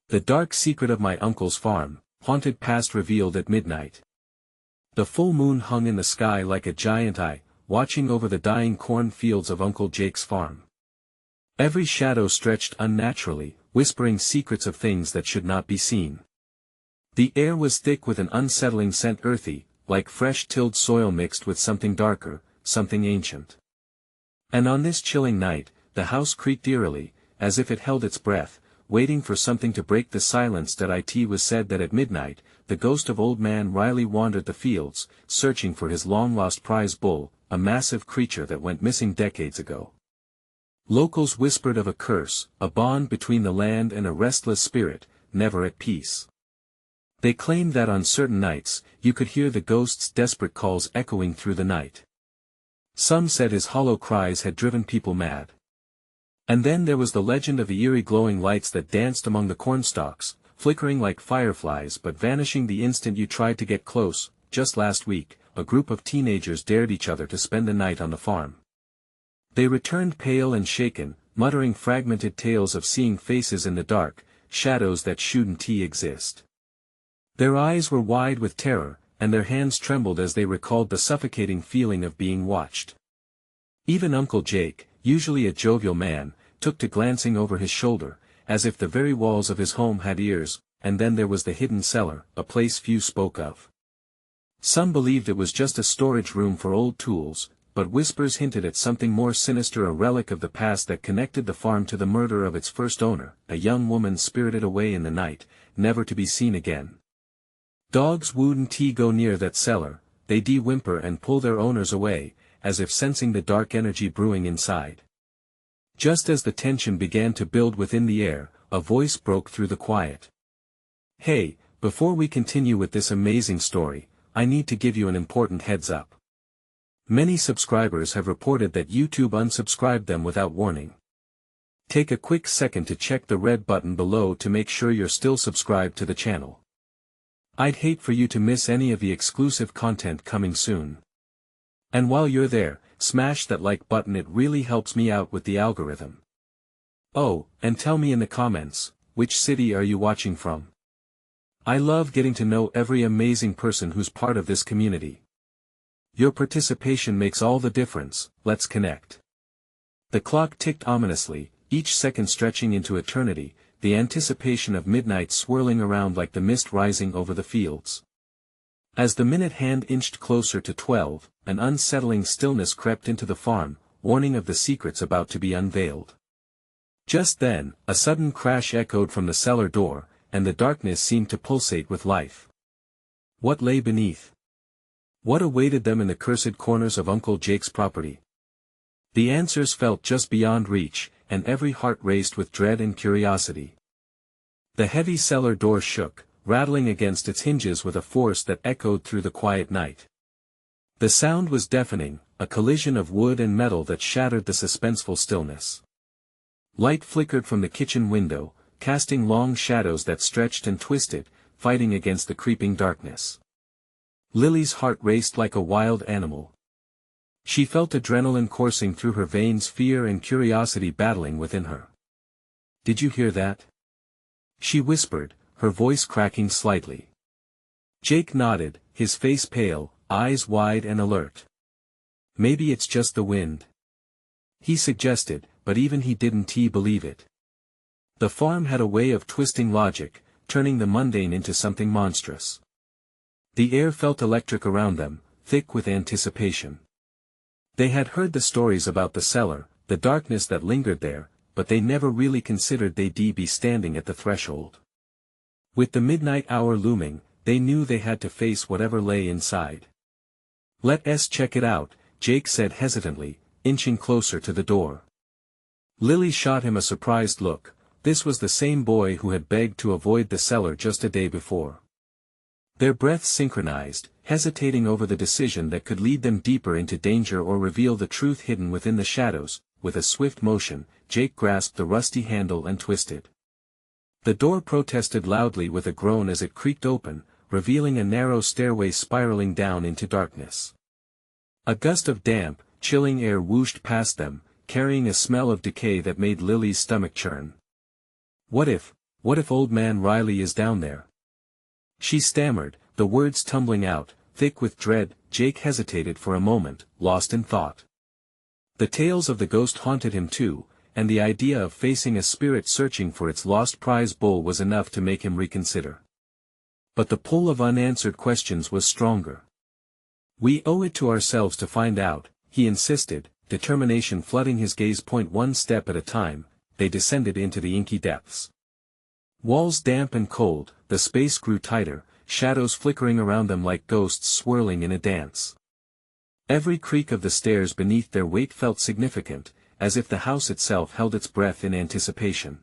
The dark secret of my uncle's farm, haunted past revealed at midnight. The full moon hung in the sky like a giant eye, watching over the dying corn fields of Uncle Jake's farm. Every shadow stretched unnaturally, whispering secrets of things that should not be seen. The air was thick with an unsettling scent, earthy, like fresh tilled soil mixed with something darker, something ancient. And on this chilling night, the house creaked eerily, as if it held its breath, waiting for something to break the silence. It was said that at midnight, the ghost of Old Man Riley wandered the fields, searching for his long-lost prize bull, a massive creature that went missing decades ago. Locals whispered of a curse, a bond between the land and a restless spirit, never at peace. They claimed that on certain nights, you could hear the ghost's desperate calls echoing through the night. Some said his hollow cries had driven people mad. And then there was the legend of the eerie glowing lights that danced among the cornstalks, flickering like fireflies but vanishing the instant you tried to get close. Just last week, a group of teenagers dared each other to spend the night on the farm. They returned pale and shaken, muttering fragmented tales of seeing faces in the dark, shadows that shouldn't exist. Their eyes were wide with terror, and their hands trembled as they recalled the suffocating feeling of being watched. Even Uncle Jake, usually a jovial man, took to glancing over his shoulder, as if the very walls of his home had ears. And then there was the hidden cellar, a place few spoke of. Some believed it was just a storage room for old tools, but whispers hinted at something more sinister, a relic of the past that connected the farm to the murder of its first owner, a young woman spirited away in the night, never to be seen again. Dogs wouldn't go near that cellar, they'd whimper and pull their owners away, as if sensing the dark energy brewing inside. Just as the tension began to build within the air, a voice broke through the quiet. "Hey, before we continue with this amazing story, I need to give you an important heads up. Many subscribers have reported that YouTube unsubscribed them without warning. Take a quick second to check the red button below to make sure you're still subscribed to the channel. I'd hate for you to miss any of the exclusive content coming soon. And while you're there, smash that like button, it really helps me out with the algorithm. Oh, and tell me in the comments, which city are you watching from? I love getting to know every amazing person who's part of this community. Your participation makes all the difference. Let's connect." The clock ticked ominously, each second stretching into eternity, the anticipation of midnight swirling around like the mist rising over the fields. As the minute hand inched closer to 12, an unsettling stillness crept into the farm, warning of the secrets about to be unveiled. Just then, a sudden crash echoed from the cellar door, and the darkness seemed to pulsate with life. What lay beneath? What awaited them in the cursed corners of Uncle Jake's property? The answers felt just beyond reach, and every heart raced with dread and curiosity. The heavy cellar door shook, rattling against its hinges with a force that echoed through the quiet night. The sound was deafening, a collision of wood and metal that shattered the suspenseful stillness. Light flickered from the kitchen window, casting long shadows that stretched and twisted, fighting against the creeping darkness. Lily's heart raced like a wild animal. She felt adrenaline coursing through her veins, fear and curiosity battling within her. "Did you hear that?" she whispered, her voice cracking slightly. Jake nodded, his face pale, eyes wide and alert. "Maybe it's just the wind," he suggested, but even he didn't believe it. The farm had a way of twisting logic, turning the mundane into something monstrous. The air felt electric around them, thick with anticipation. They had heard the stories about the cellar, the darkness that lingered there, but they never really considered they'd be standing at the threshold. With the midnight hour looming, they knew they had to face whatever lay inside. "Let's check it out," Jake said hesitantly, inching closer to the door. Lily shot him a surprised look. This was the same boy who had begged to avoid the cellar just a day before. Their breaths synchronized, hesitating over the decision that could lead them deeper into danger or reveal the truth hidden within the shadows. With a swift motion, Jake grasped the rusty handle and twisted. The door protested loudly with a groan as it creaked open, revealing a narrow stairway spiraling down into darkness. A gust of damp, chilling air whooshed past them, carrying a smell of decay that made Lily's stomach churn. What What if old man Riley is down there? She stammered, the words tumbling out, thick with dread. Jake hesitated for a moment, lost in thought. The tales of the ghost haunted him too, and the idea of facing a spirit searching for its lost prize bull was enough to make him reconsider. But the pull of unanswered questions was stronger. We owe it to ourselves to find out, he insisted, determination flooding his gaze. One step at a time, they descended into the inky depths. Walls damp and cold, the space grew tighter, shadows flickering around them like ghosts swirling in a dance. Every creak of the stairs beneath their weight felt significant, as if the house itself held its breath in anticipation.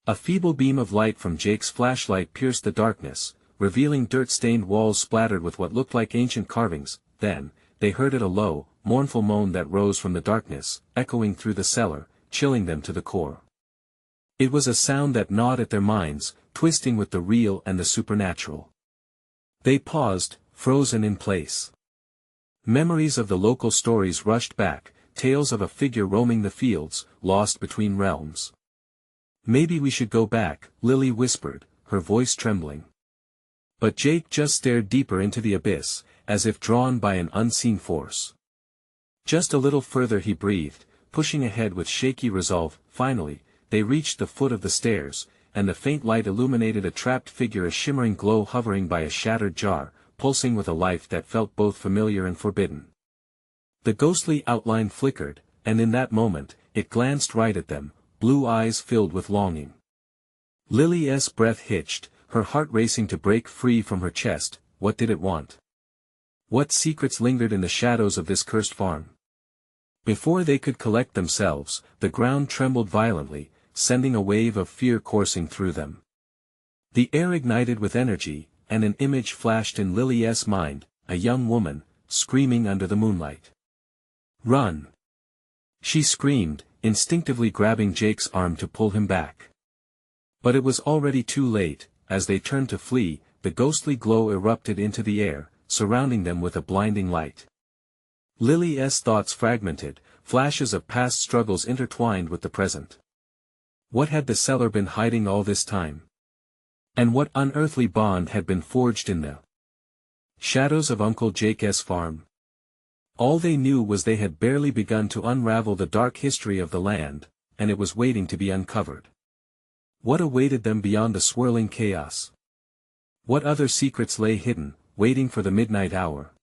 A feeble beam of light from Jake's flashlight pierced the darkness, revealing dirt-stained walls splattered with what looked like ancient carvings. Then, they heard a low, mournful moan that rose from the darkness, echoing through the cellar, chilling them to the core. It was a sound that gnawed at their minds, twisting with the real and the supernatural. They paused, frozen in place. Memories of the local stories rushed back, tales of a figure roaming the fields, lost between realms. Maybe we should go back, Lily whispered, her voice trembling. But Jake just stared deeper into the abyss, as if drawn by an unseen force. Just a little further, he breathed, pushing ahead with shaky resolve. Finally, they reached the foot of the stairs, and the faint light illuminated a trapped figure, a shimmering glow hovering by a shattered jar, pulsing with a life that felt both familiar and forbidden. The ghostly outline flickered, and in that moment, it glanced right at them, blue eyes filled with longing. Lily's breath hitched, her heart racing to break free from her chest. What did it want? What secrets lingered in the shadows of this cursed farm? Before they could collect themselves, the ground trembled violently, sending a wave of fear coursing through them. The air ignited with energy, and an image flashed in Lily's mind, a young woman, screaming under the moonlight. "Run!" she screamed, instinctively grabbing Jake's arm to pull him back. But it was already too late. As they turned to flee, the ghostly glow erupted into the air, surrounding them with a blinding light. Lily's thoughts fragmented, flashes of past struggles intertwined with the present. What had the seller been hiding all this time? And what unearthly bond had been forged in the shadows of Uncle Jake's farm? All they knew was they had barely begun to unravel the dark history of the land, and it was waiting to be uncovered. What awaited them beyond the swirling chaos? What other secrets lay hidden, waiting for the midnight hour?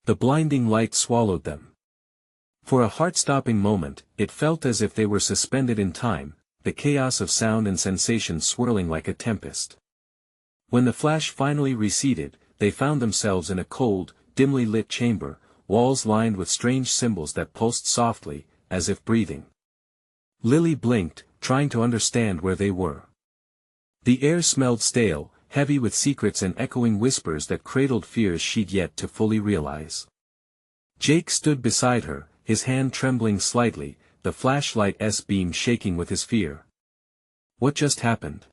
The blinding light swallowed them. For a heart-stopping moment, it felt as if they were suspended in time, the chaos of sound and sensation swirling like a tempest. When the flash finally receded, they found themselves in a cold, dimly lit chamber, walls lined with strange symbols that pulsed softly, as if breathing. Lily blinked, trying to understand where they were. The air smelled stale, heavy with secrets and echoing whispers that cradled fears she'd yet to fully realize. Jake stood beside her, his hand trembling slightly, the flashlight's beam shaking with his fear. What just happened?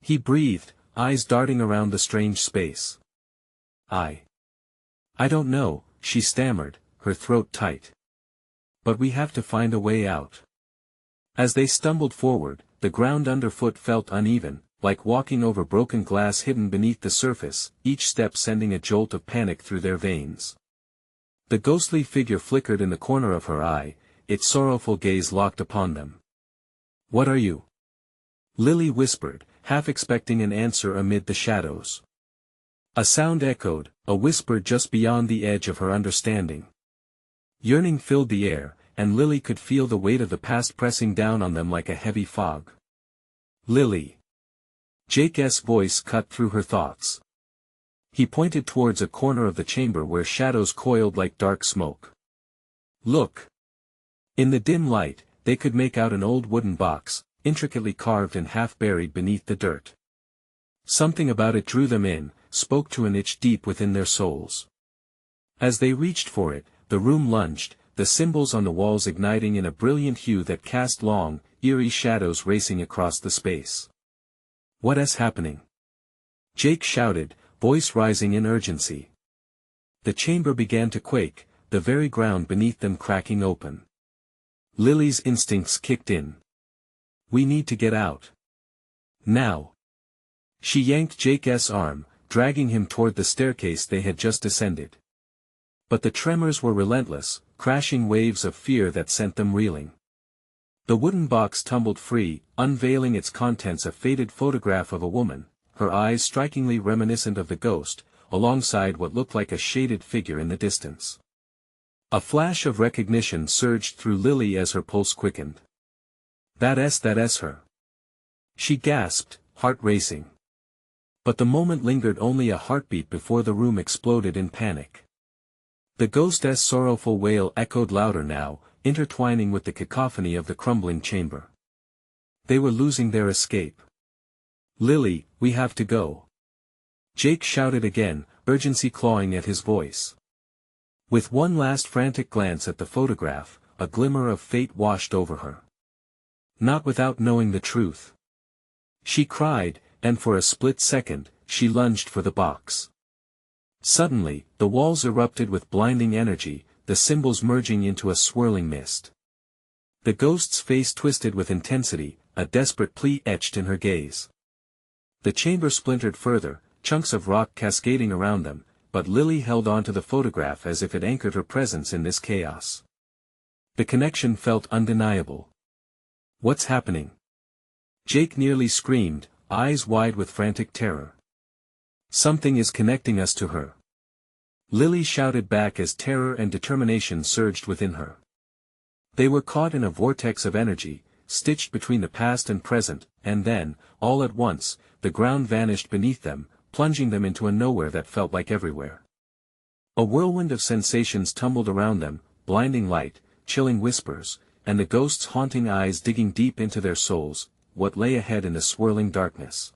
He breathed, eyes darting around the strange space. I don't know, she stammered, her throat tight. But we have to find a way out. As they stumbled forward, the ground underfoot felt uneven, like walking over broken glass hidden beneath the surface, each step sending a jolt of panic through their veins. The ghostly figure flickered in the corner of her eye, its sorrowful gaze locked upon them. "What are you?" Lily whispered, half expecting an answer amid the shadows. A sound echoed, a whisper just beyond the edge of her understanding. Yearning filled the air, and Lily could feel the weight of the past pressing down on them like a heavy fog. "Lily." Jake's voice cut through her thoughts. He pointed towards a corner of the chamber where shadows coiled like dark smoke. "Look." In the dim light, they could make out an old wooden box, intricately carved and half buried beneath the dirt. Something about it drew them in, spoke to an itch deep within their souls. As they reached for it, the room lunged, the symbols on the walls igniting in a brilliant hue that cast long, eerie shadows racing across the space. "What is happening?" Jake shouted, voice rising in urgency. The chamber began to quake, the very ground beneath them cracking open. Lily's instincts kicked in. "We need to get out." Now. She yanked Jake's arm, dragging him toward the staircase they had just descended. But the tremors were relentless, crashing waves of fear that sent them reeling. The wooden box tumbled free, unveiling its contents, a faded photograph of a woman, her eyes strikingly reminiscent of the ghost, alongside what looked like a shaded figure in the distance. A flash of recognition surged through Lily as her pulse quickened. That's her. She gasped, heart racing. But the moment lingered only a heartbeat before the room exploded in panic. The ghost's sorrowful wail echoed louder now, intertwining with the cacophony of the crumbling chamber. They were losing their escape. "Lily, we have to go," Jake shouted again, urgency clawing at his voice. With one last frantic glance at the photograph, a glimmer of fate washed over her. Not without knowing the truth. She cried, and for a split second, she lunged for the box. Suddenly, the walls erupted with blinding energy, the symbols merging into a swirling mist. The ghost's face twisted with intensity, a desperate plea etched in her gaze. The chamber splintered further, chunks of rock cascading around them, but Lily held onto the photograph as if it anchored her presence in this chaos. The connection felt undeniable. "What's happening?" Jake nearly screamed, eyes wide with frantic terror. "Something is connecting us to her," Lily shouted back as terror and determination surged within her. They were caught in a vortex of energy, stitched between the past and present, and then, all at once, the ground vanished beneath them, plunging them into a nowhere that felt like everywhere. A whirlwind of sensations tumbled around them, blinding light, chilling whispers, and the ghost's haunting eyes digging deep into their souls. What lay ahead in the swirling darkness?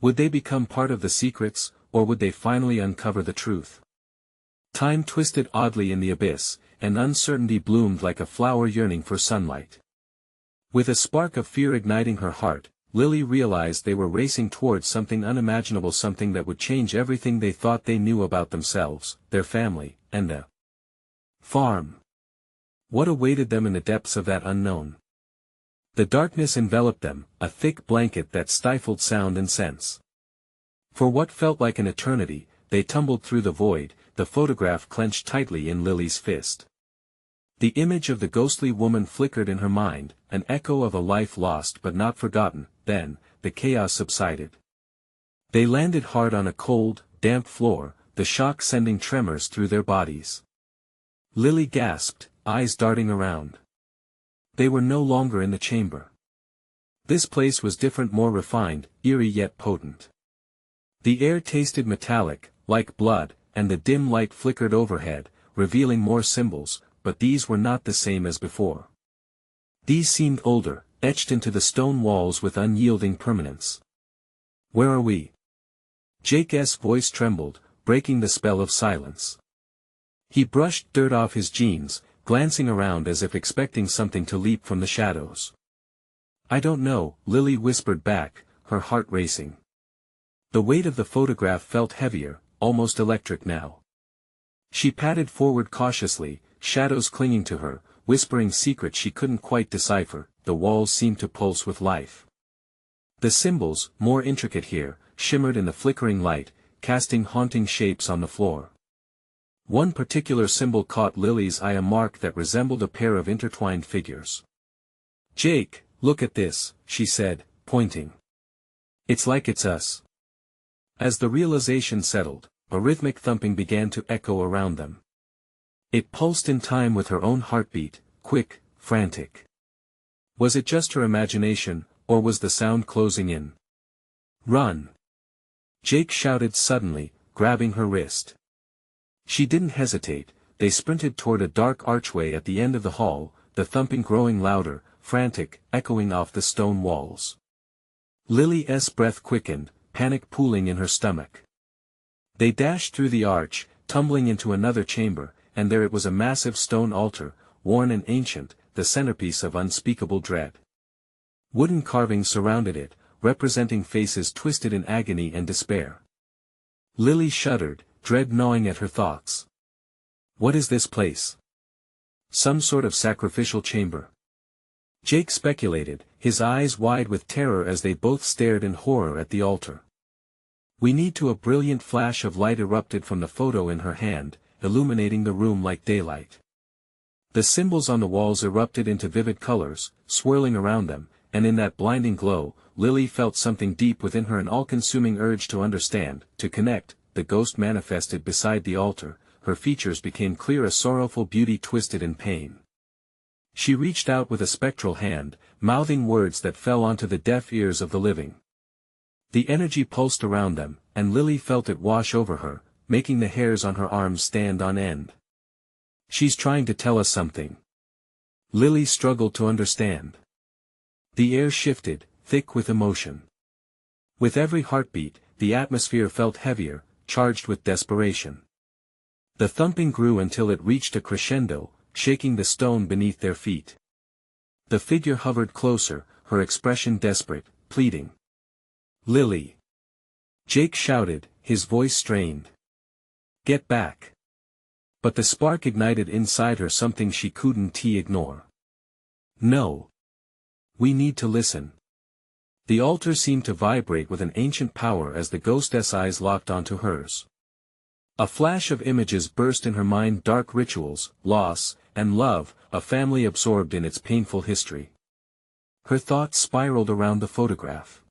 Would they become part of the secrets, or would they finally uncover the truth? Time twisted oddly in the abyss, and uncertainty bloomed like a flower yearning for sunlight. With a spark of fear igniting her heart, Lily realized they were racing towards something unimaginable, something that would change everything they thought they knew about themselves, their family, and the farm. What awaited them in the depths of that unknown? The darkness enveloped them, a thick blanket that stifled sound and sense. For what felt like an eternity, they tumbled through the void, the photograph clenched tightly in Lily's fist. The image of the ghostly woman flickered in her mind, an echo of a life lost but not forgotten. Then, the chaos subsided. They landed hard on a cold, damp floor, the shock sending tremors through their bodies. Lily gasped, eyes darting around. They were no longer in the chamber. This place was different, more refined, eerie yet potent. The air tasted metallic, like blood, and the dim light flickered overhead, revealing more symbols, but these were not the same as before. These seemed older, etched into the stone walls with unyielding permanence. "Where are we?" Jake's voice trembled, breaking the spell of silence. He brushed dirt off his jeans, glancing around as if expecting something to leap from the shadows. "I don't know," Lily whispered back, her heart racing. The weight of the photograph felt heavier, almost electric now. She padded forward cautiously, shadows clinging to her, whispering secrets she couldn't quite decipher. The walls seemed to pulse with life. The symbols, more intricate here, shimmered in the flickering light, casting haunting shapes on the floor. One particular symbol caught Lily's eye, a mark that resembled a pair of intertwined figures. "Jake, look at this," she said, pointing. "It's like it's us." As the realization settled, a rhythmic thumping began to echo around them. It pulsed in time with her own heartbeat, quick, frantic. Was it just her imagination, or was the sound closing in? "Run!" Jake shouted suddenly, grabbing her wrist. She didn't hesitate. They sprinted toward a dark archway at the end of the hall, the thumping growing louder, frantic, echoing off the stone walls. Lily's breath quickened, panic pooling in her stomach. They dashed through the arch, tumbling into another chamber, and there it was, a massive stone altar, worn and ancient, the centerpiece of unspeakable dread. Wooden carvings surrounded it, representing faces twisted in agony and despair. Lily shuddered, dread gnawing at her thoughts. What is this place? Some sort of sacrificial chamber? Jake speculated, his eyes wide with terror as they both stared in horror at the altar. "We need to." A brilliant flash of light erupted from the photo in her hand, illuminating the room like daylight. The symbols on the walls erupted into vivid colors, swirling around them, and in that blinding glow, Lily felt something deep within her, an all-consuming urge to understand, to connect. The ghost manifested beside the altar, her features became clear, a sorrowful beauty twisted in pain. She reached out with a spectral hand, mouthing words that fell onto the deaf ears of the living. The energy pulsed around them, and Lily felt it wash over her, making the hairs on her arms stand on end. "She's trying to tell us something." Lily struggled to understand. The air shifted, thick with emotion. With every heartbeat, the atmosphere felt heavier, charged with desperation. The thumping grew until it reached a crescendo, shaking the stone beneath their feet. The figure hovered closer, her expression desperate, pleading. "Lily!" Jake shouted, his voice strained. "Get back!" But the spark ignited inside her something she couldn't ignore. "No. We need to listen." The altar seemed to vibrate with an ancient power as the ghost's eyes locked onto hers. A flash of images burst in her mind: dark rituals, loss, and love, a family absorbed in its painful history. Her thoughts spiraled around the photograph.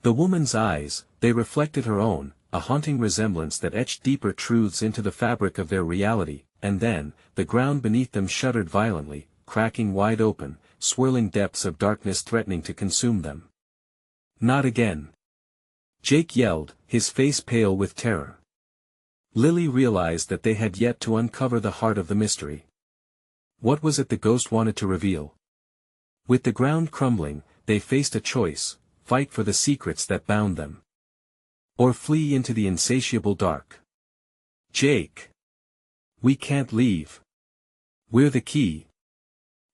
The woman's eyes, they reflected her own, a haunting resemblance that etched deeper truths into the fabric of their reality, and then, the ground beneath them shuddered violently, cracking wide open, swirling depths of darkness threatening to consume them. "Not again!" Jake yelled, his face pale with terror. Lily realized that they had yet to uncover the heart of the mystery. What was it the ghost wanted to reveal? With the ground crumbling, they faced a choice: fight for the secrets that bound them, or flee into the insatiable dark. "Jake! We can't leave. We're the key."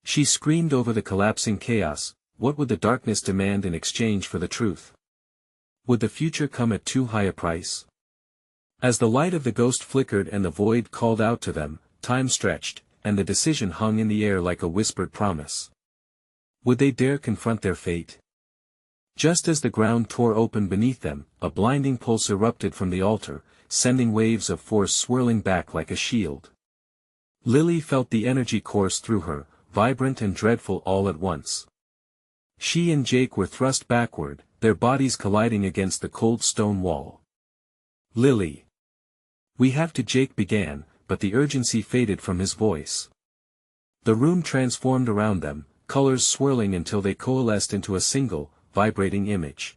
She screamed over the collapsing chaos. What would the darkness demand in exchange for the truth? Would the future come at too high a price? As the light of the ghost flickered and the void called out to them, time stretched, and the decision hung in the air like a whispered promise. Would they dare confront their fate? Just as the ground tore open beneath them, a blinding pulse erupted from the altar, sending waves of force swirling back like a shield. Lily felt the energy course through her, vibrant and dreadful all at once. She and Jake were thrust backward, their bodies colliding against the cold stone wall. "Lily! We have to," Jake began, but the urgency faded from his voice. The room transformed around them, colors swirling until they coalesced into a single, vibrating image.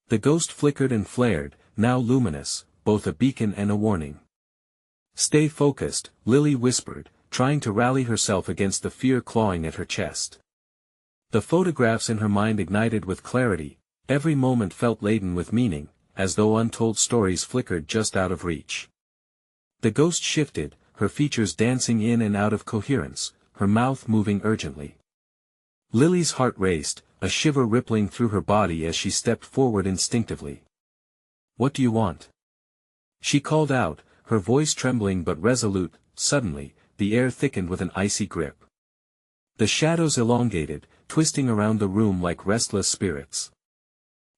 The ghost flickered and flared, now luminous, both a beacon and a warning. "Stay focused," Lily whispered, trying to rally herself against the fear clawing at her chest. The photographs in her mind ignited with clarity, every moment felt laden with meaning, as though untold stories flickered just out of reach. The ghost shifted, her features dancing in and out of coherence, her mouth moving urgently. Lily's heart raced, a shiver rippling through her body as she stepped forward instinctively. "What do you want?" she called out, her voice trembling but resolute. Suddenly, the air thickened with an icy grip. The shadows elongated, twisting around the room like restless spirits.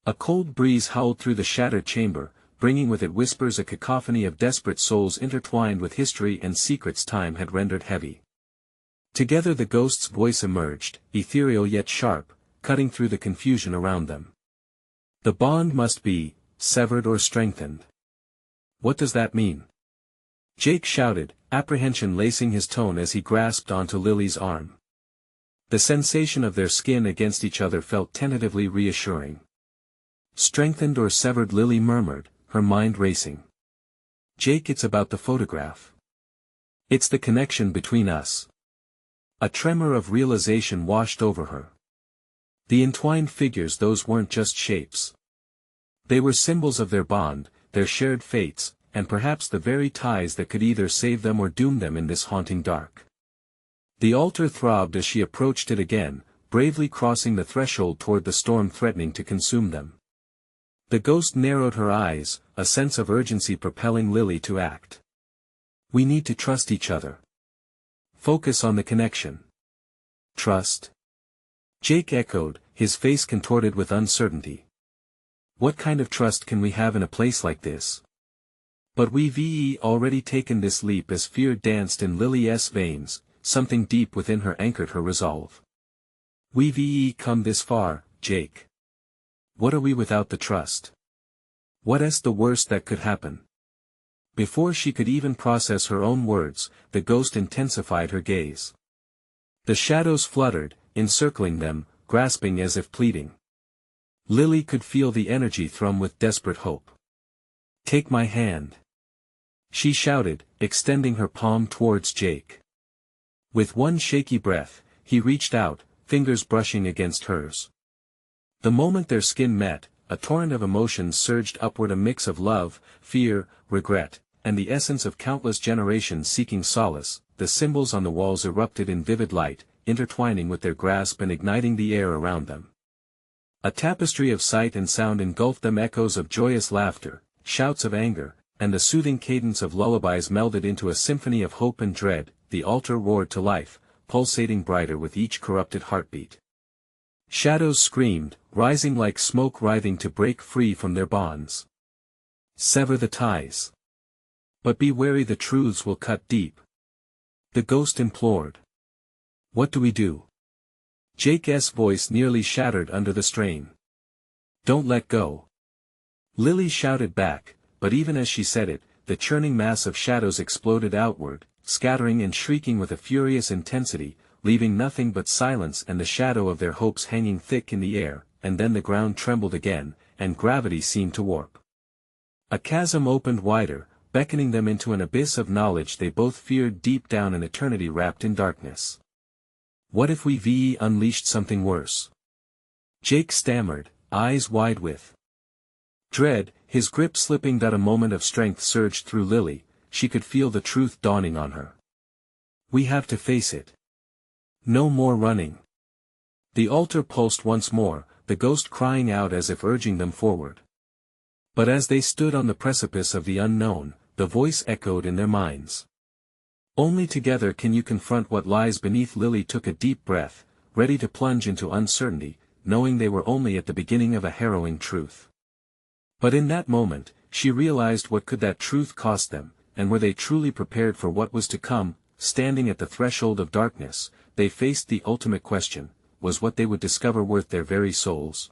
A cold breeze howled through the shattered chamber, bringing with it whispers, a cacophony of desperate souls intertwined with history and secrets time had rendered heavy. Together the ghost's voice emerged, ethereal yet sharp, cutting through the confusion around them. "The bond must be severed or strengthened." "What does that mean?" Jake shouted, apprehension lacing his tone as he grasped onto Lily's arm. The sensation of their skin against each other felt tentatively reassuring. "Strengthened or severed," Lily murmured, her mind racing. "Jake, it's about the photograph. It's the connection between us." A tremor of realization washed over her. The entwined figures, those weren't just shapes. They were symbols of their bond, their shared fates, and perhaps the very ties that could either save them or doom them in this haunting dark. The altar throbbed as she approached it again, bravely crossing the threshold toward the storm threatening to consume them. The ghost narrowed her eyes, a sense of urgency propelling Lily to act. "We need to trust each other. Focus on the connection." "Trust?" Jake echoed, his face contorted with uncertainty. What kind of trust can we have in a place like this? But we've already taken this leap as fear danced in Lily's veins, something deep within her anchored her resolve. We've come this far, Jake. What are we without the trust? What's the worst that could happen? Before she could even process her own words, the ghost intensified her gaze. The shadows fluttered, encircling them, grasping as if pleading. Lily could feel the energy thrum with desperate hope. Take my hand. She shouted, extending her palm towards Jake. With one shaky breath, he reached out, fingers brushing against hers. The moment their skin met, a torrent of emotions surged upward, a mix of love, fear, regret, and the essence of countless generations seeking solace. The symbols on the walls erupted in vivid light, intertwining with their grasp and igniting the air around them. A tapestry of sight and sound engulfed them, echoes of joyous laughter, shouts of anger, and the soothing cadence of lullabies melded into a symphony of hope and dread. The altar roared to life, pulsating brighter with each corrupted heartbeat. Shadows screamed, rising like smoke, writhing to break free from their bonds. Sever the ties. But be wary, the truths will cut deep. The ghost implored. What do we do? Jake's voice nearly shattered under the strain. Don't let go. Lily shouted back, but even as she said it, the churning mass of shadows exploded outward, scattering and shrieking with a furious intensity, leaving nothing but silence and the shadow of their hopes hanging thick in the air. And then the ground trembled again, and gravity seemed to warp. A chasm opened wider, beckoning them into an abyss of knowledge they both feared, deep down, an eternity wrapped in darkness. What if we unleashed something worse? Jake stammered, eyes wide with dread, his grip slipping. That a moment of strength surged through Lily, she could feel the truth dawning on her. We have to face it. No more running. The altar pulsed once more, the ghost crying out as if urging them forward. But as they stood on the precipice of the unknown, the voice echoed in their minds. Only together can you confront what lies beneath. Lily took a deep breath, ready to plunge into uncertainty, knowing they were only at the beginning of a harrowing truth. But in that moment, she realized what could that truth cost them, and were they truly prepared for what was to come? Standing at the threshold of darkness, they faced the ultimate question: was what they would discover worth their very souls?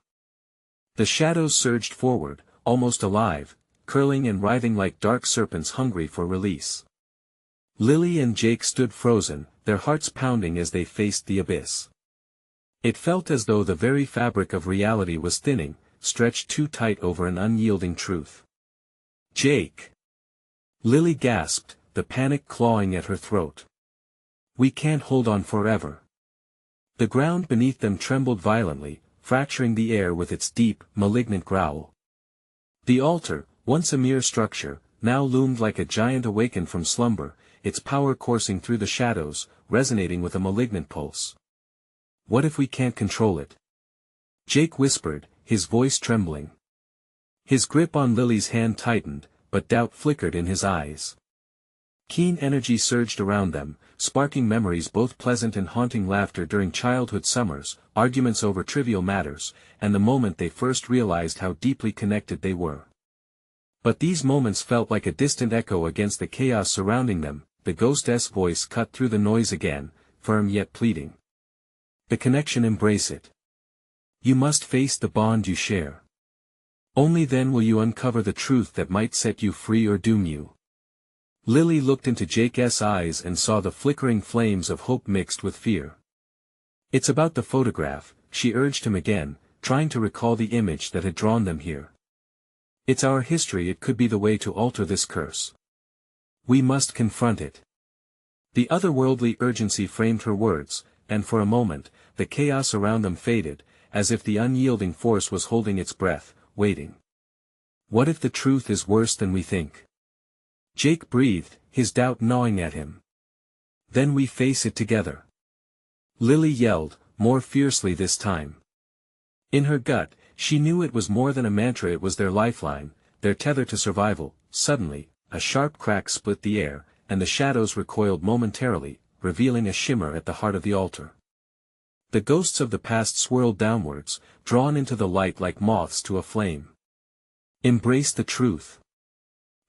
The shadows surged forward, almost alive, curling and writhing like dark serpents hungry for release. Lily and Jake stood frozen, their hearts pounding as they faced the abyss. It felt as though the very fabric of reality was thinning, stretched too tight over an unyielding truth. Jake! Lily gasped, the panic clawing at her throat. We can't hold on forever. The ground beneath them trembled violently, fracturing the air with its deep, malignant growl. The altar, once a mere structure, now loomed like a giant awakened from slumber, its power coursing through the shadows, resonating with a malignant pulse. What if we can't control it? Jake whispered, his voice trembling. His grip on Lily's hand tightened, but doubt flickered in his eyes. Keen energy surged around them, sparking memories, both pleasant and haunting, laughter during childhood summers, arguments over trivial matters, and the moment they first realized how deeply connected they were. But these moments felt like a distant echo against the chaos surrounding them. The ghost's voice cut through the noise again, firm yet pleading. The connection, embrace it. You must face the bond you share. Only then will you uncover the truth that might set you free or doom you. Lily looked into Jake's eyes and saw the flickering flames of hope mixed with fear. It's about the photograph, she urged him again, trying to recall the image that had drawn them here. It's our history, it could be the way to alter this curse. We must confront it. The otherworldly urgency framed her words, and for a moment, the chaos around them faded, as if the unyielding force was holding its breath, waiting. What if the truth is worse than we think? Jake breathed, his doubt gnawing at him. Then we face it together. Lily yelled, more fiercely this time. In her gut, she knew it was more than a mantra, it was their lifeline, their tether to survival. Suddenly, a sharp crack split the air, and the shadows recoiled momentarily, revealing a shimmer at the heart of the altar. The ghosts of the past swirled downwards, drawn into the light like moths to a flame. Embrace the truth.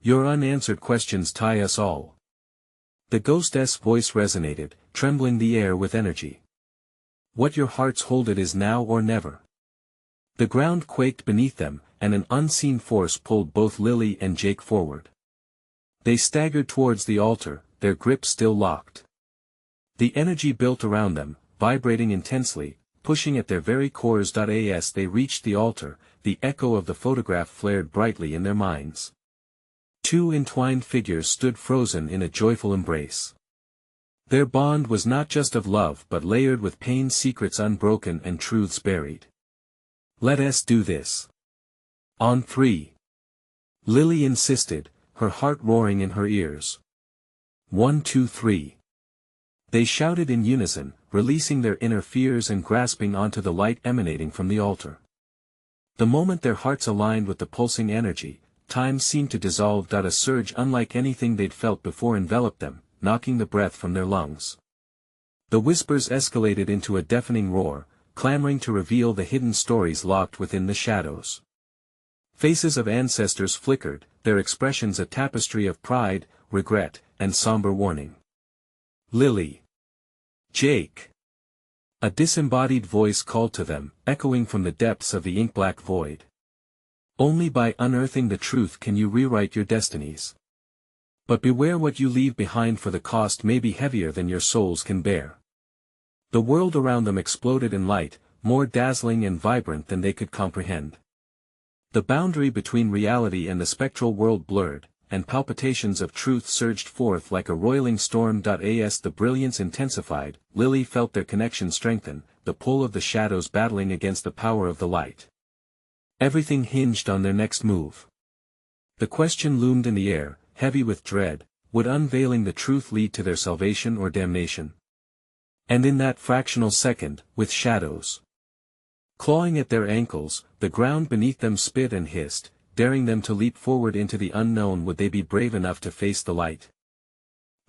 Your unanswered questions tie us all. The ghost's voice resonated, trembling the air with energy. What your hearts hold it is now or never. The ground quaked beneath them, and an unseen force pulled both Lily and Jake forward. They staggered towards the altar, their grip still locked. The energy built around them, vibrating intensely, pushing at their very cores. As they reached the altar, the echo of the photograph flared brightly in their minds. Two entwined figures stood frozen in a joyful embrace. Their bond was not just of love but layered with pain, secrets unbroken and truths buried. Let us do this. On three. Lily insisted, her heart roaring in her ears. 1, 2, 3. They shouted in unison, releasing their inner fears and grasping onto the light emanating from the altar. The moment their hearts aligned with the pulsing energy, time seemed to dissolve. A surge unlike anything they'd felt before enveloped them, knocking the breath from their lungs. The whispers escalated into a deafening roar, clamoring to reveal the hidden stories locked within the shadows. Faces of ancestors flickered, their expressions a tapestry of pride, regret, and somber warning. Lily. Jake. A disembodied voice called to them, echoing from the depths of the ink-black void. Only by unearthing the truth can you rewrite your destinies. But beware what you leave behind, for the cost may be heavier than your souls can bear. The world around them exploded in light, more dazzling and vibrant than they could comprehend. The boundary between reality and the spectral world blurred, and palpitations of truth surged forth like a roiling storm. As the brilliance intensified, Lily felt their connection strengthen, the pull of the shadows battling against the power of the light. Everything hinged on their next move. The question loomed in the air, heavy with dread: would unveiling the truth lead to their salvation or damnation? And in that fractional second, with shadows clawing at their ankles, the ground beneath them spit and hissed, daring them to leap forward into the unknown. Would they be brave enough to face the light?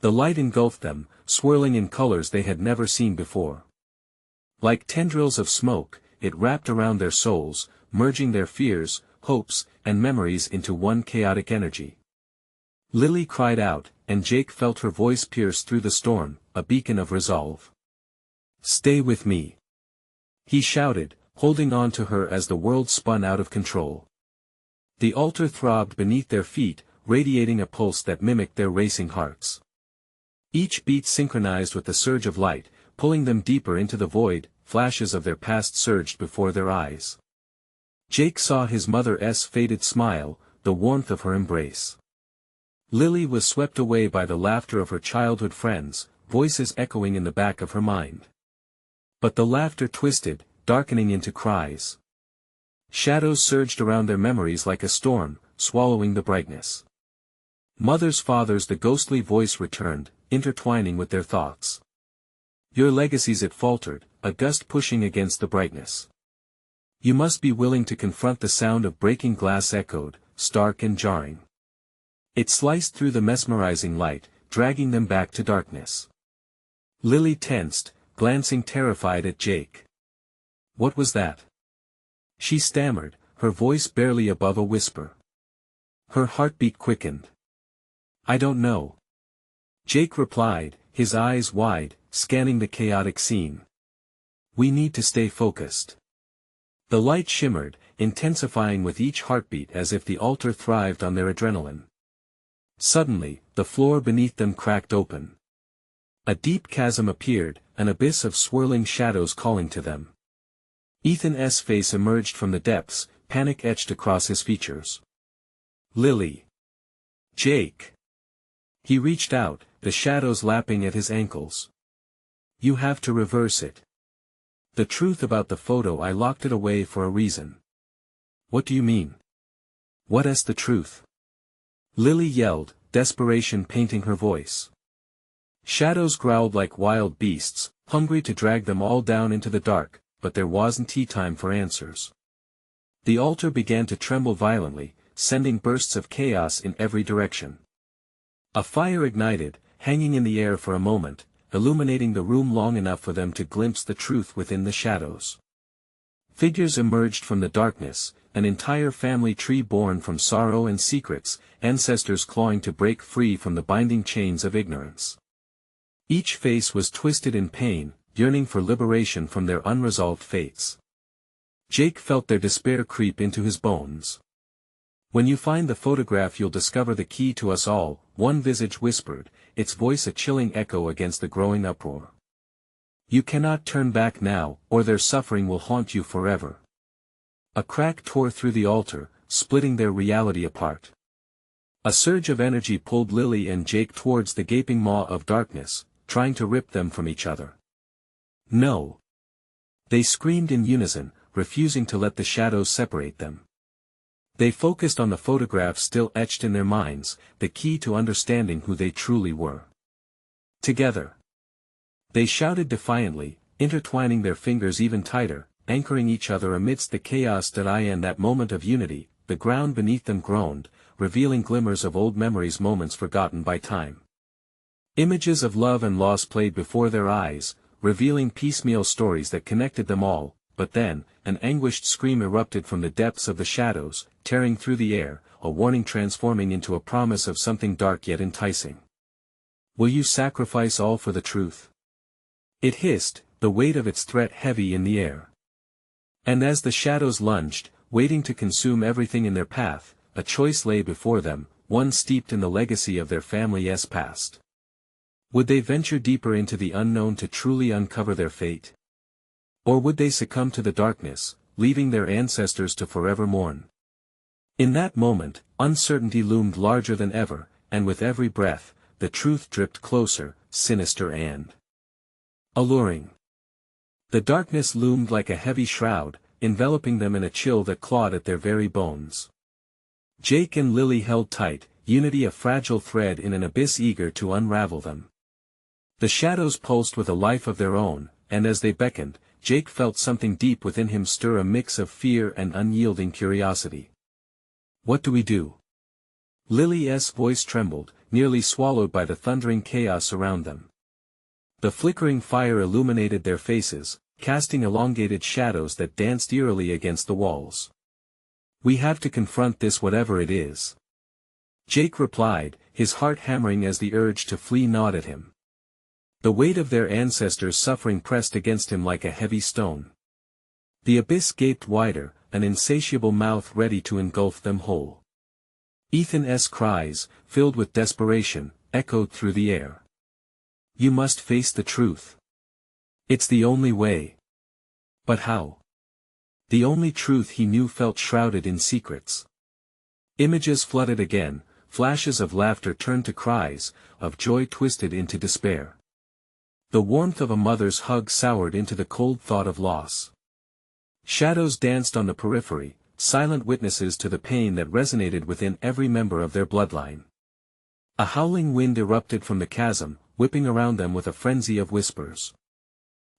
The light engulfed them, swirling in colors they had never seen before. Like tendrils of smoke, it wrapped around their souls, merging their fears, hopes, and memories into one chaotic energy. Lily cried out, and Jake felt her voice pierce through the storm, a beacon of resolve. Stay with me. He shouted, holding on to her as the world spun out of control. The altar throbbed beneath their feet, radiating a pulse that mimicked their racing hearts. Each beat synchronized with the surge of light, pulling them deeper into the void. Flashes of their past surged before their eyes. Jake saw his mother's faded smile, the warmth of her embrace. Lily was swept away by the laughter of her childhood friends, voices echoing in the back of her mind. But the laughter twisted, darkening into cries. Shadows surged around their memories like a storm, swallowing the brightness. Mothers, fathers, the ghostly voice returned, intertwining with their thoughts. Your legacies, it faltered, a gust pushing against the brightness. You must be willing to confront the sound of breaking glass echoed, stark and jarring. It sliced through the mesmerizing light, dragging them back to darkness. Lily tensed, glancing terrified at Jake. What was that? She stammered, her voice barely above a whisper. Her heartbeat quickened. I don't know. Jake replied, his eyes wide, scanning the chaotic scene. We need to stay focused. The light shimmered, intensifying with each heartbeat as if the altar thrived on their adrenaline. Suddenly, the floor beneath them cracked open. A deep chasm appeared, an abyss of swirling shadows calling to them. Ethan's face emerged from the depths, panic etched across his features. Lily. Jake. He reached out, the shadows lapping at his ankles. You have to reverse it. The truth about the photo, I locked it away for a reason. What do you mean? What is the truth? Lily yelled, desperation painting her voice. Shadows growled like wild beasts, hungry to drag them all down into the dark, but there wasn't time for answers. The altar began to tremble violently, sending bursts of chaos in every direction. A fire ignited, hanging in the air for a moment, illuminating the room long enough for them to glimpse the truth within the shadows. Figures emerged from the darkness, an entire family tree born from sorrow and secrets, ancestors clawing to break free from the binding chains of ignorance. Each face was twisted in pain, yearning for liberation from their unresolved fates. Jake felt their despair creep into his bones. "When you find the photograph you'll discover the key to us all," one visage whispered, its voice a chilling echo against the growing uproar. "You cannot turn back now, or their suffering will haunt you forever." A crack tore through the altar, splitting their reality apart. A surge of energy pulled Lily and Jake towards the gaping maw of darkness, trying to rip them from each other. "No!" They screamed in unison, refusing to let the shadows separate them. They focused on the photograph still etched in their minds, the key to understanding who they truly were. Together. They shouted defiantly, intertwining their fingers even tighter, anchoring each other amidst the chaos. In that moment of unity, the ground beneath them groaned, revealing glimmers of old memories, moments forgotten by time. Images of love and loss played before their eyes, revealing piecemeal stories that connected them all, but then, an anguished scream erupted from the depths of the shadows, tearing through the air, a warning transforming into a promise of something dark yet enticing. "Will you sacrifice all for the truth?" It hissed, the weight of its threat heavy in the air. And as the shadows lunged, waiting to consume everything in their path, a choice lay before them, one steeped in the legacy of their family's past. Would they venture deeper into the unknown to truly uncover their fate? Or would they succumb to the darkness, leaving their ancestors to forever mourn? In that moment, uncertainty loomed larger than ever, and with every breath, the truth dripped closer, sinister and alluring. The darkness loomed like a heavy shroud, enveloping them in a chill that clawed at their very bones. Jake and Lily held tight, unity a fragile thread in an abyss eager to unravel them. The shadows pulsed with a life of their own, and as they beckoned, Jake felt something deep within him stir, a mix of fear and unyielding curiosity. "What do we do?" Lily's voice trembled, nearly swallowed by the thundering chaos around them. The flickering fire illuminated their faces, casting elongated shadows that danced eerily against the walls. "We have to confront this, whatever it is," Jake replied, his heart hammering as the urge to flee gnawed at him. The weight of their ancestors' suffering pressed against him like a heavy stone. The abyss gaped wider, an insatiable mouth ready to engulf them whole. Ethan's cries, filled with desperation, echoed through the air. "You must face the truth. It's the only way." But how? The only truth he knew felt shrouded in secrets. Images flooded again, flashes of laughter turned to cries, of joy twisted into despair. The warmth of a mother's hug soured into the cold thought of loss. Shadows danced on the periphery, silent witnesses to the pain that resonated within every member of their bloodline. A howling wind erupted from the chasm, whipping around them with a frenzy of whispers.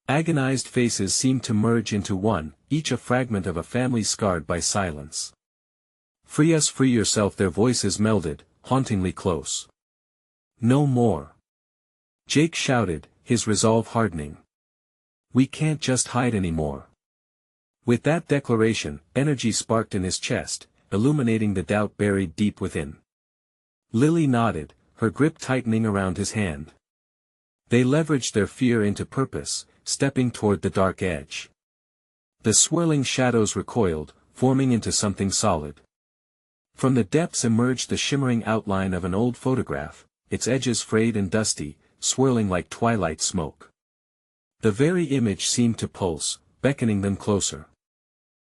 Agonized faces seemed to merge into one, each a fragment of a family scarred by silence. "Free us, free yourself," their voices melded, hauntingly close. "No more," Jake shouted, his resolve hardening. "We can't just hide anymore." With that declaration, energy sparked in his chest, illuminating the doubt buried deep within. Lily nodded, her grip tightening around his hand. They leveraged their fear into purpose, stepping toward the dark edge. The swirling shadows recoiled, forming into something solid. From the depths emerged the shimmering outline of an old photograph, its edges frayed and dusty, swirling like twilight smoke. The very image seemed to pulse, beckoning them closer.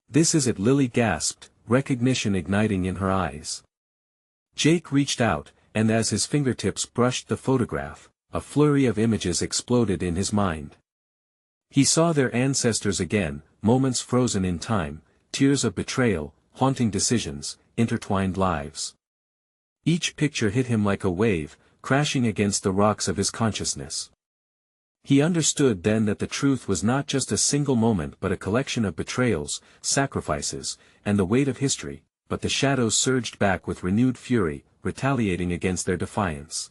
"This is it," Lily gasped, recognition igniting in her eyes. Jake reached out, and as his fingertips brushed the photograph, a flurry of images exploded in his mind. He saw their ancestors again, moments frozen in time, tears of betrayal, haunting decisions, intertwined lives. Each picture hit him like a wave, crashing against the rocks of his consciousness. He understood then that the truth was not just a single moment but a collection of betrayals, sacrifices, and the weight of history, but the shadows surged back with renewed fury, retaliating against their defiance.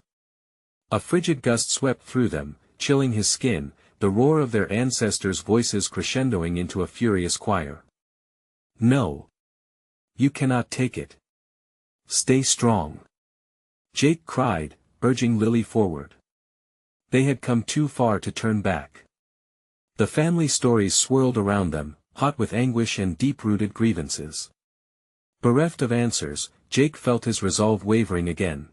A frigid gust swept through them, chilling his skin, the roar of their ancestors' voices crescendoing into a furious choir. "No. You cannot take it. Stay strong," Jake cried, urging Lily forward. They had come too far to turn back. The family stories swirled around them, hot with anguish and deep-rooted grievances. Bereft of answers, Jake felt his resolve wavering again.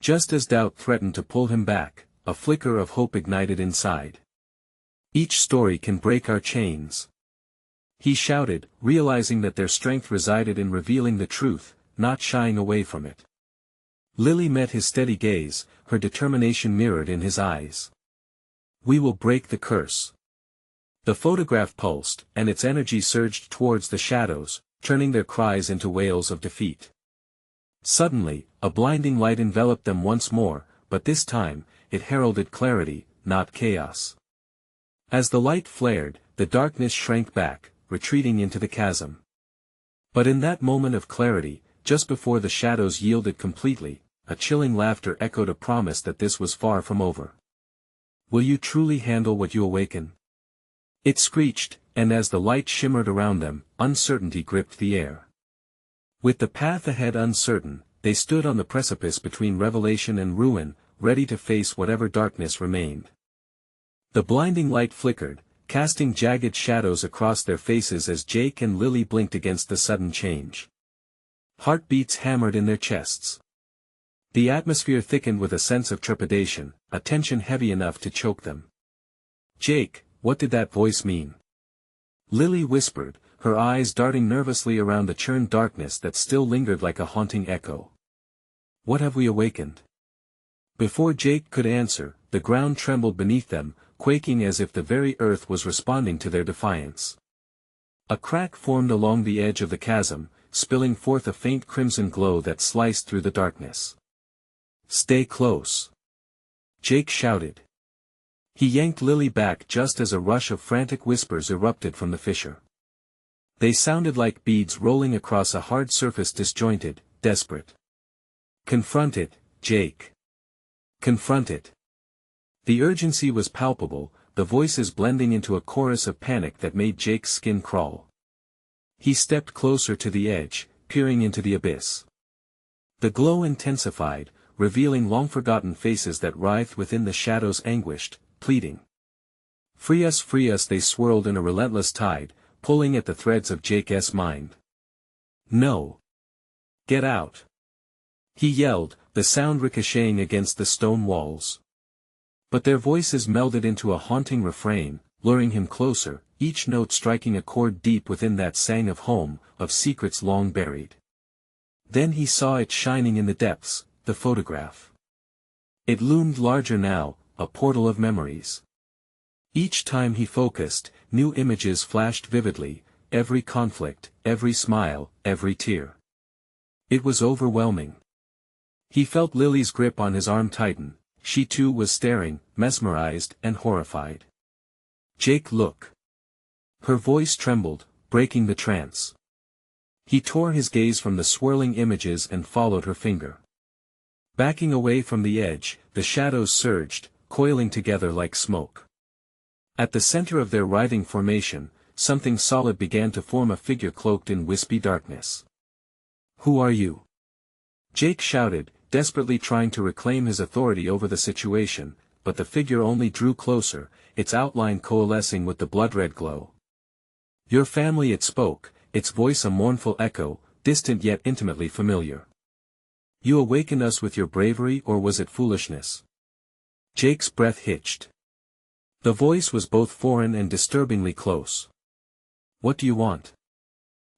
Just as doubt threatened to pull him back, a flicker of hope ignited inside. "Each story can break our chains," he shouted, realizing that their strength resided in revealing the truth, not shying away from it. Lily met his steady gaze, her determination mirrored in his eyes. "We will break the curse." The photograph pulsed, and its energy surged towards the shadows, turning their cries into wails of defeat. Suddenly, a blinding light enveloped them once more, but this time, it heralded clarity, not chaos. As the light flared, the darkness shrank back, retreating into the chasm. But in that moment of clarity, just before the shadows yielded completely, a chilling laughter echoed a promise that this was far from over. "Will you truly handle what you awaken?" It screeched, and as the light shimmered around them, uncertainty gripped the air. With the path ahead uncertain, they stood on the precipice between revelation and ruin, ready to face whatever darkness remained. The blinding light flickered, casting jagged shadows across their faces as Jake and Lily blinked against the sudden change. Heartbeats hammered in their chests. The atmosphere thickened with a sense of trepidation, a tension heavy enough to choke them. "Jake, what did that voice mean?" Lily whispered, her eyes darting nervously around the churned darkness that still lingered like a haunting echo. "What have we awakened?" Before Jake could answer, the ground trembled beneath them, quaking as if the very earth was responding to their defiance. A crack formed along the edge of the chasm, spilling forth a faint crimson glow that sliced through the darkness. "Stay close," Jake shouted. He yanked Lily back just as a rush of frantic whispers erupted from the fissure. They sounded like beads rolling across a hard surface, disjointed, desperate. "Confront it, Jake. Confront it." The urgency was palpable, the voices blending into a chorus of panic that made Jake's skin crawl. He stepped closer to the edge, peering into the abyss. The glow intensified, revealing long-forgotten faces that writhed within the shadows, anguished, pleading. Free us, they swirled in a relentless tide, pulling at the threads of Jake's mind. "No. Get out," he yelled, the sound ricocheting against the stone walls. But their voices melded into a haunting refrain, luring him closer, each note striking a chord deep within that sang of home, of secrets long buried. Then he saw it shining in the depths, the photograph. It loomed larger now, a portal of memories. Each time he focused, new images flashed vividly, every conflict, every smile, every tear. It was overwhelming. He felt Lily's grip on his arm tighten, she too was staring, mesmerized and horrified. "Jake, look." Her voice trembled, breaking the trance. He tore his gaze from the swirling images and followed her finger. Backing away from the edge, the shadows surged, coiling together like smoke. At the center of their writhing formation, something solid began to form, a figure cloaked in wispy darkness. "Who are you?" Jake shouted, desperately trying to reclaim his authority over the situation, but the figure only drew closer, its outline coalescing with the blood-red glow. "Your family," it spoke, its voice a mournful echo, distant yet intimately familiar. "You awakened us with your bravery, or was it foolishness?" Jake's breath hitched. The voice was both foreign and disturbingly close. "What do you want?"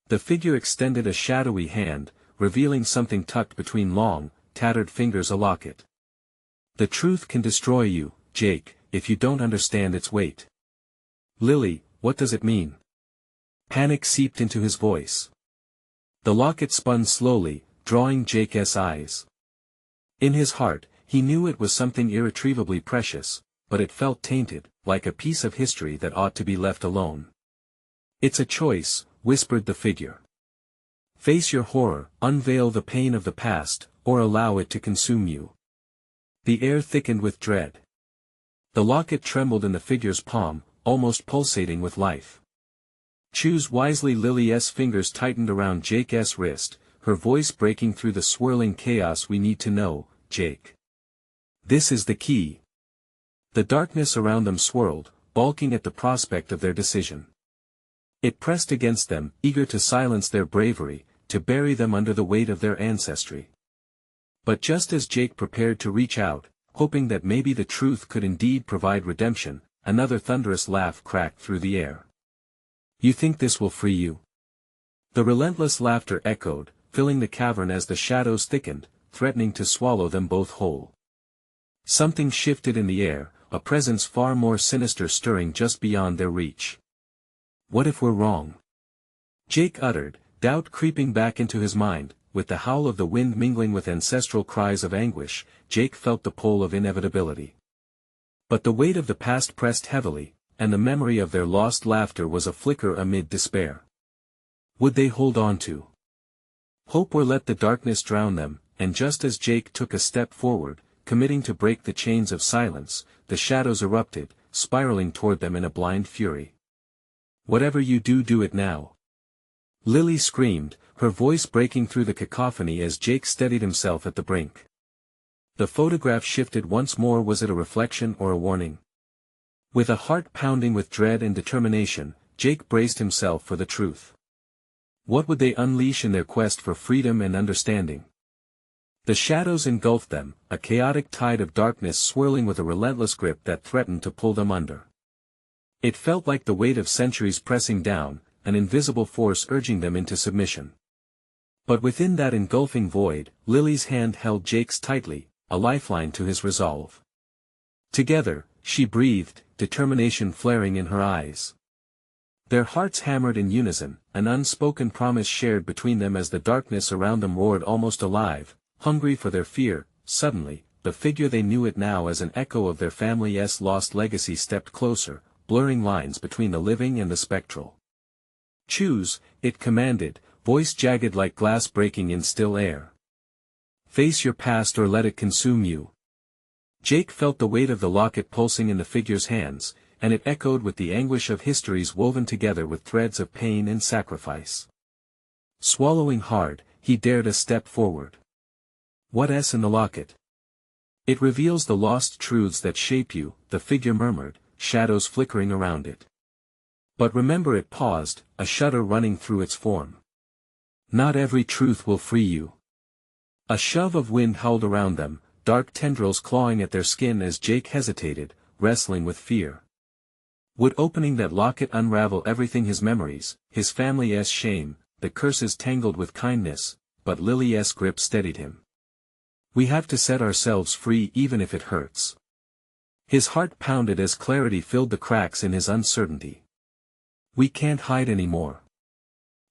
The figure extended a shadowy hand, revealing something tucked between long, tattered fingers, a locket. "The truth can destroy you, Jake, if you don't understand its weight." "Lily, what does it mean?" Panic seeped into his voice. The locket spun slowly, drawing Jake's eyes. In his heart, he knew it was something irretrievably precious, but it felt tainted, like a piece of history that ought to be left alone. "It's a choice," whispered the figure. "Face your horror, unveil the pain of the past, or allow it to consume you." The air thickened with dread. The locket trembled in the figure's palm, almost pulsating with life. Choose wisely. Lily's fingers tightened around Jake's wrist, her voice breaking through the swirling chaos. We need to know, Jake. This is the key. The darkness around them swirled, balking at the prospect of their decision. It pressed against them, eager to silence their bravery, to bury them under the weight of their ancestry. But just as Jake prepared to reach out, hoping that maybe the truth could indeed provide redemption, another thunderous laugh cracked through the air. You think this will free you? The relentless laughter echoed, filling the cavern as the shadows thickened, threatening to swallow them both whole. Something shifted in the air, a presence far more sinister stirring just beyond their reach. What if we're wrong? Jake uttered, doubt creeping back into his mind. With the howl of the wind mingling with ancestral cries of anguish, Jake felt the pull of inevitability. But the weight of the past pressed heavily, and the memory of their lost laughter was a flicker amid despair. Would they hold on to hope or let the darkness drown them? And just as Jake took a step forward, committing to break the chains of silence, the shadows erupted, spiraling toward them in a blind fury. Whatever you do, do it now. Lily screamed, her voice breaking through the cacophony as Jake steadied himself at the brink. The photograph shifted once more. Was it a reflection or a warning? With a heart pounding with dread and determination, Jake braced himself for the truth. What would they unleash in their quest for freedom and understanding? The shadows engulfed them, a chaotic tide of darkness swirling with a relentless grip that threatened to pull them under. It felt like the weight of centuries pressing down, an invisible force urging them into submission. But within that engulfing void, Lily's hand held Jake's tightly, a lifeline to his resolve. Together, she breathed, determination flaring in her eyes. Their hearts hammered in unison, an unspoken promise shared between them as the darkness around them roared almost alive, hungry for their fear. Suddenly, the figure they knew it now as an echo of their family's lost legacy stepped closer, blurring lines between the living and the spectral. Choose, it commanded, voice jagged like glass breaking in still air. Face your past or let it consume you. Jake felt the weight of the locket pulsing in the figure's hands, and it echoed with the anguish of histories woven together with threads of pain and sacrifice. Swallowing hard, he dared a step forward. What's in the locket? It reveals the lost truths that shape you, the figure murmured, shadows flickering around it. But remember, it paused, a shudder running through its form. Not every truth will free you. A shove of wind howled around them, dark tendrils clawing at their skin as Jake hesitated, wrestling with fear. Would opening that locket unravel everything? His memories, his family's shame, the curses tangled with kindness, but Lily's grip steadied him. We have to set ourselves free even if it hurts. His heart pounded as clarity filled the cracks in his uncertainty. We can't hide anymore.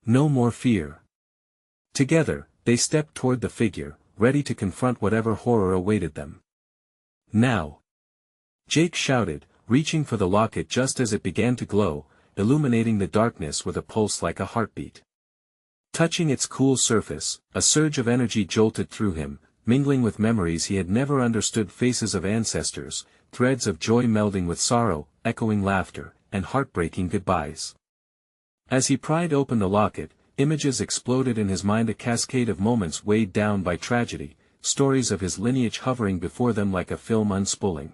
No more fear. Together, they stepped toward the figure, ready to confront whatever horror awaited them. Now! Jake shouted, reaching for the locket just as it began to glow, illuminating the darkness with a pulse like a heartbeat. Touching its cool surface, a surge of energy jolted through him, mingling with memories he had never understood, faces of ancestors, threads of joy melding with sorrow, echoing laughter, and heartbreaking goodbyes. As he pried open the locket, images exploded in his mind, a cascade of moments weighed down by tragedy, stories of his lineage hovering before them like a film unspooling.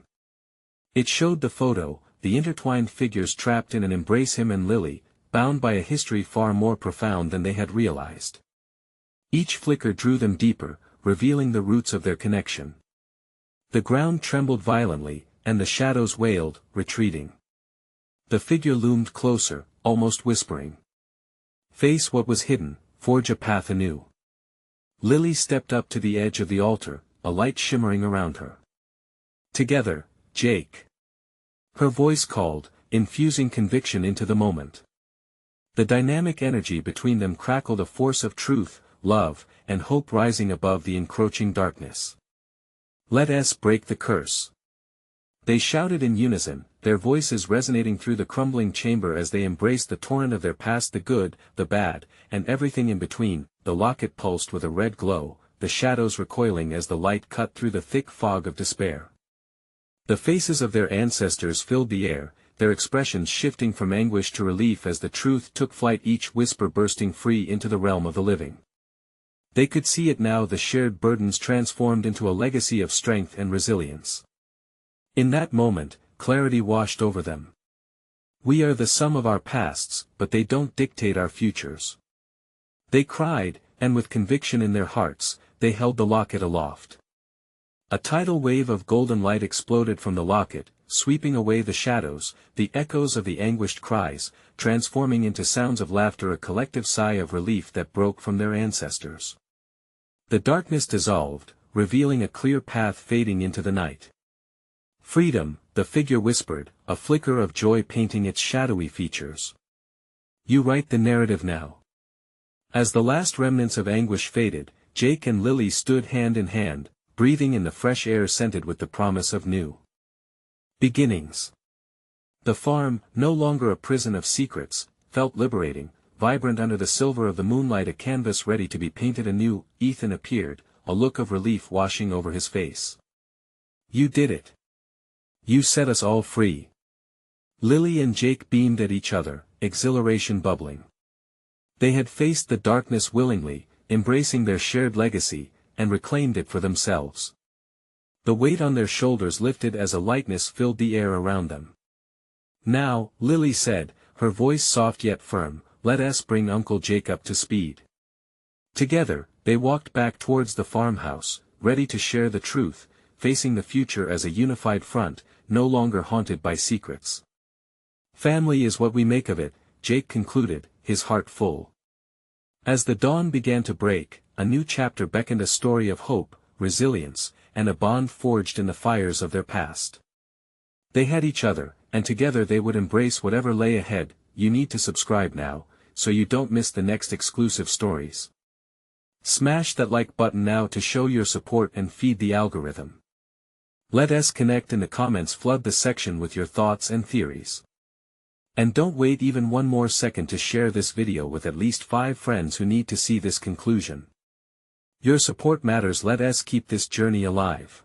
It showed the photo, the intertwined figures trapped in an embrace, him and Lily, bound by a history far more profound than they had realized. Each flicker drew them deeper, revealing the roots of their connection. The ground trembled violently, and the shadows wailed, retreating. The figure loomed closer, almost whispering. Face what was hidden, forge a path anew. Lily stepped up to the edge of the altar, a light shimmering around her. Together, Jake. Her voice called, infusing conviction into the moment. The dynamic energy between them crackled, a force of truth, love, and hope rising above the encroaching darkness. Let us break the curse. They shouted in unison, their voices resonating through the crumbling chamber as they embraced the torrent of their past, the good, the bad, and everything in between. The locket pulsed with a red glow, the shadows recoiling as the light cut through the thick fog of despair. The faces of their ancestors filled the air, their expressions shifting from anguish to relief as the truth took flight, each whisper bursting free into the realm of the living. They could see it now, the shared burdens transformed into a legacy of strength and resilience. In that moment, clarity washed over them. We are the sum of our pasts, but they don't dictate our futures. They cried, and with conviction in their hearts, they held the locket aloft. A tidal wave of golden light exploded from the locket, sweeping away the shadows, the echoes of the anguished cries, transforming into sounds of laughter, a collective sigh of relief that broke from their ancestors. The darkness dissolved, revealing a clear path fading into the night. Freedom, the figure whispered, a flicker of joy painting its shadowy features. You write the narrative now. As the last remnants of anguish faded, Jake and Lily stood hand in hand, breathing in the fresh air scented with the promise of new beginnings. The farm, no longer a prison of secrets, felt liberating, vibrant under the silver of the moonlight, a canvas ready to be painted anew. Ethan appeared, a look of relief washing over his face. You did it. You set us all free. Lily and Jake beamed at each other, exhilaration bubbling. They had faced the darkness willingly, embracing their shared legacy, and reclaimed it for themselves. The weight on their shoulders lifted as a lightness filled the air around them. Now, Lily said, her voice soft yet firm, let us bring Uncle Jake up to speed. Together, they walked back towards the farmhouse, ready to share the truth, facing the future as a unified front, no longer haunted by secrets. Family is what we make of it, Jake concluded, his heart full. As the dawn began to break, a new chapter beckoned, a story of hope, resilience, and a bond forged in the fires of their past. They had each other, and together they would embrace whatever lay ahead. You need to subscribe now, so you don't miss the next exclusive stories. Smash that like button now to show your support and feed the algorithm. Let us connect in the comments, flood the section with your thoughts and theories. And don't wait even one more second to share this video with at least 5 friends who need to see this conclusion. Your support matters. Let us keep this journey alive.